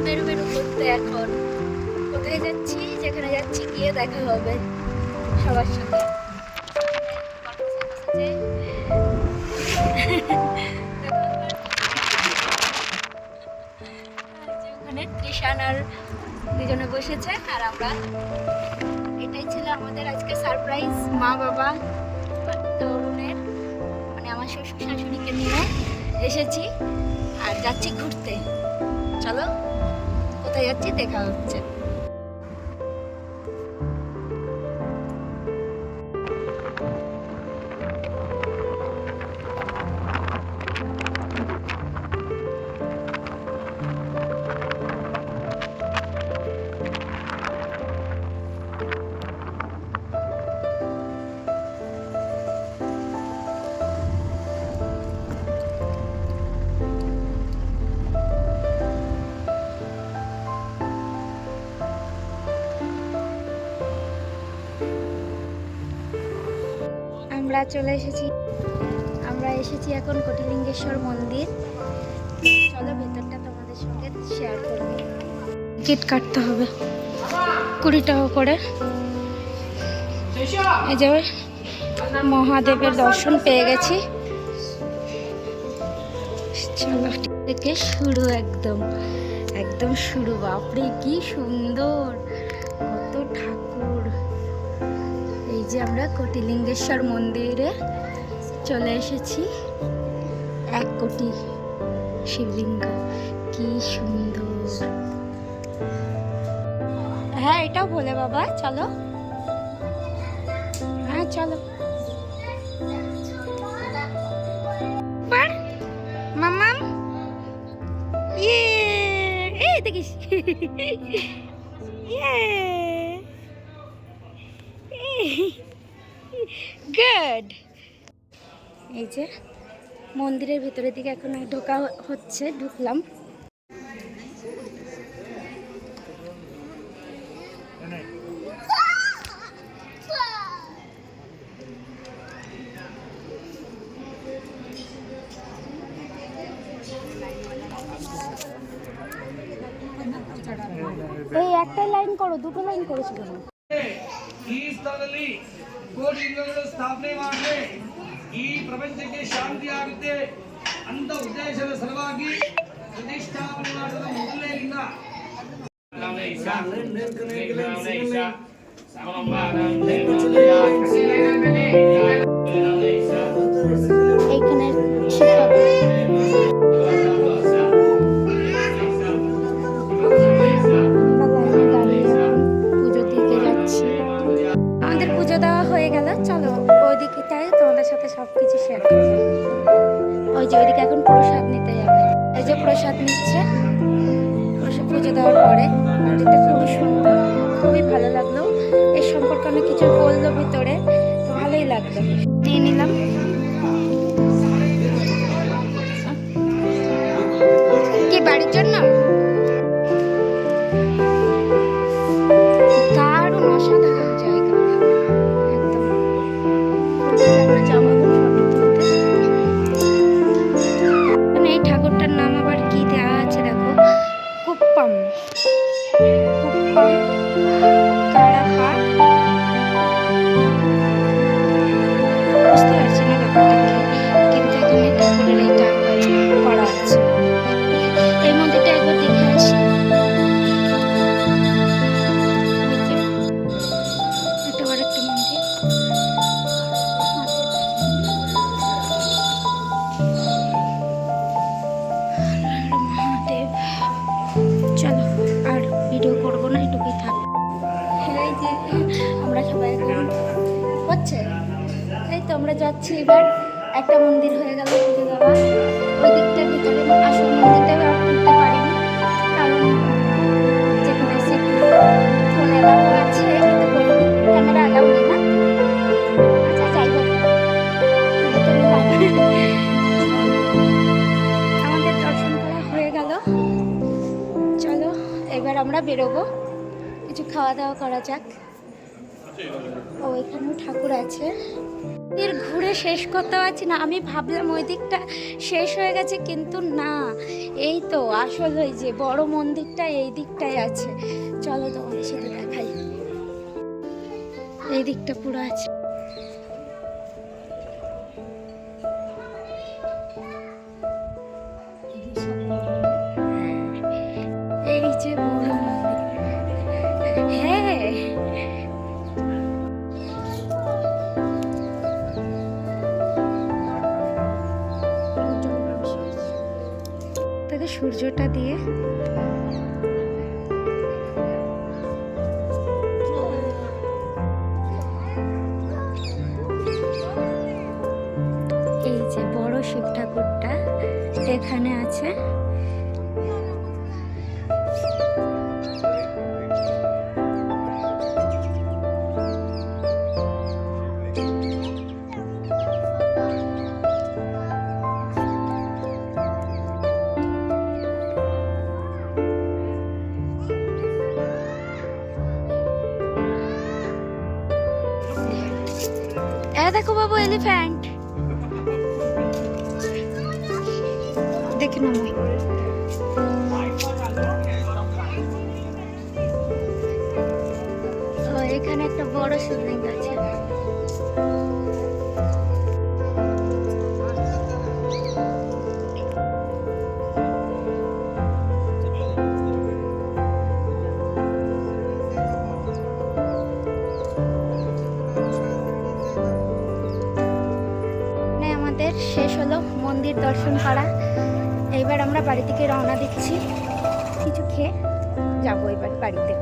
বেরো বেরো করতে। এখন কোথায় যাচ্ছি? যেখানে যাচ্ছি গিয়ে দেখা হবে সবার সাথে। ওখানে তৃষান আর দুজনে বসেছে আর আমরা। এটাই ছিল আমাদের আজকে সারপ্রাইজ। মা বাবা তরুণের মানে আমার শ্বশুর শাশুড়িকে নিয়ে এসেছি আর যাচ্ছি ঘুরতে। চলো কোথায় যাচ্ছি দেখা হচ্ছে। আমরা চলে এসেছি। আমরা এসেছি এখন কোটিলিঙ্গেশ্বর মন্দির। চলো ভেতরটা তোমাদের সঙ্গে শেয়ার করব। টিকিট কাটতে হবে 20 টাকা করে। এই যে মহাদেবের দর্শন পেয়ে গেছি। চলো থেকে শুরু, একদম একদম শুরু। বাপরে কি সুন্দর, কত ঠাকুর। এই যে আমরা কোটিলিঙ্গেশ্বর মন্দিরে চলে এসেছি। 1 কোটি শিবলিঙ্গ, কি সুন্দর। হ্যাঁ এটাও বলে বাবা, চলো। হ্যাঁ চলো। মামাম ইয়ে, এই দেখিস। ইয়ে গুড। এই যে মন্দিরের ভিতরের দিকে এখন ঢোকা হচ্ছে, ঢুকলাম। এই একটা লাইন করো, দুটো লাইন করেছো কেন? ಈ ಸ್ಥಳದಲ್ಲಿ ಕೋಟಿ ಲಿಂಗಗಳು ಸ್ಥಾಪನೆ ಮಾಡಿ ಈ ಪ್ರಪಂಚಕ್ಕೆ ಶಾಂತಿ ಆಗುತ್ತೆ ಅಂತ ಉದ್ದೇಶದ ಸಲುವಾಗಿ ಪ್ರತಿಷ್ಠಾಪನೆ ಮಾಡಿದ ಮೊದಲನೇ ಲಿಂಗ এইখানে শিক্ষক পুজো দেওয়া হয়ে গেল। চলো ওইদিকটায় তোমাদের সাথে সবকিছু শেয়ার করবো। ওই যে ওইদিকে এখন প্রসাদ নিতে যাবে। এই যে প্রসাদ নিচ্ছে পুজো দেওয়ার পরে। মন্দিরটা খুবই সুন্দর, খুবই ভালো লাগলো। এর সম্পর্কে অনেক কিছু বললো ভিতরে, তো ভালোই লাগলো। নিয়ে নিলাম। কি বাড়ির জন্য? দারুণ অসাধারণ জায়গা, একদম। এই ঠাকুরটার নাম আবার কি দেওয়া আছে দেখো, কুপ্পাম কুপ্পাম কারাপাট। বুঝতে পারছি না ব্যাপারটা কি, কিন্তু এখানে ঠাকুরের এইটা করা আছে। এই মন্দিরটা একবার দেখে আসি। এটা আবার একটা মন্দির। মহাদেব। চলো আর ভিডিও করবো না, এটুকুই থাক। এই যে আমরা সবাই এখন হচ্ছে, এই তো আমরা যাচ্ছি এবার। একটা মন্দির হয়ে গেল পুজো দেওয়া। ওই দিকটার ভিতরে আসল মন্দিরটা আর ঢুকতে পারিনি, কারণ যেখানে ফোন অ্যালাউ আছে কিন্তু ক্যামেরা অ্যালাউ নেই না। আচ্ছা যাই হোক, আমাদের দর্শন করা হয়ে গেল। চলো এবার আমরা বেরোবো, কিছু খাওয়া দাওয়া করা যাক। ও এখানেও ঠাকুর আছে। মন্দির ঘুরে শেষ করতে পারছি না, আমি ভাবলাম ওই দিকটা শেষ হয়ে গেছে, কিন্তু না, এই তো আসল ওই যে বড় মন্দিরটা এই দিকটাই আছে। চলো তোমাদের সাথে দেখাই, এই দিকটা পুরো আছে। এই যে বড় মন্দির, হ্যাঁ তাকে সূর্যটা দিয়ে এই যে বড় শিব ঠাকুরটা এখানে আছে। দেখো বাবু এলিফ্যান্ট, দেখে নাও। এখানে একটা বড় শিবলিঙ্গ আছে। আমাদের শেষ হলো মন্দির দর্শন করা, এইবার আমরা বাড়ি থেকে রওনা দিচ্ছি, কিছু খেয়ে যাবো এবার বাড়িতে।